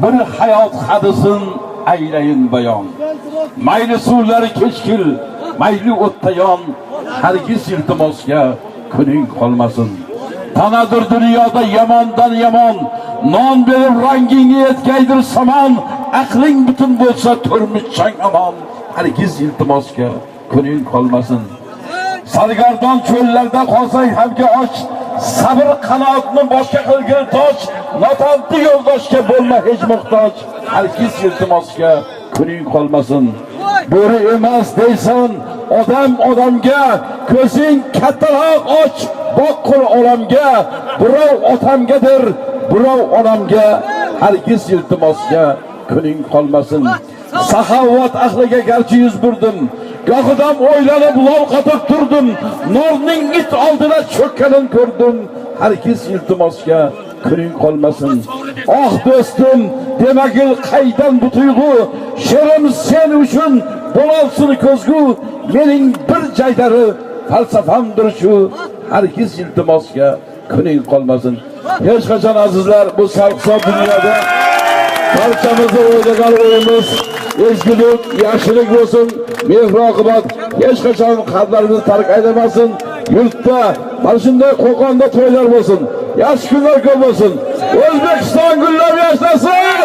bir hayot hadisin aylayin bayon. Mayli suvlari kechkil, mayli o'tda yon, hargiz iltimosga kuning qolmasin. Tanadir dunyoda yamondan yomon, non berib rangingga yetkaydir samon, aqling butun bo'lsa turmush chang amon, hargiz iltimosga kuning qolmasin. Sargardon cho'llarda qolsang hamga och, sabr qanotni boshqa qilgil toj, notanti yo'ldoshga bo'lma hech muhtoj, hargiz iltimosga kuning qolmasin. Bo'ri emas deysan odam odamga, ko'zing kattaroq och, boqqur olamga, birov otamgadir, birov onamga, hargiz iltimosga kuning qolmasin. Saxovat ahliga garchi yuz burdim, gohidan o'ylanib lol qotib turdim, norning it oldida cho'kkanin ko'rdim, hargiz iltimosga kuning qolmasin. Oh do'stim, demagil qaydan bu tuyg'u, she'rim sen uchun bo'lolsin ko'zgu, mening bir jaydari falsafamdir shu, hargiz iltimosga kuning qolmasin. Hech qachon azizlar, bu sarqsoq dunyoda barchamizni o'ylagan o'yimiz ezgulik, yaxshilik bo'lsin, mehr-oqibat hech qachon qalblarimizni tark aytmasin. Yurtda mana shunday Qo'qonda to'ylar bo'lsin, yaxshi kunlar ko'p bo'lsin. O'zbekiston gullab yashnasin!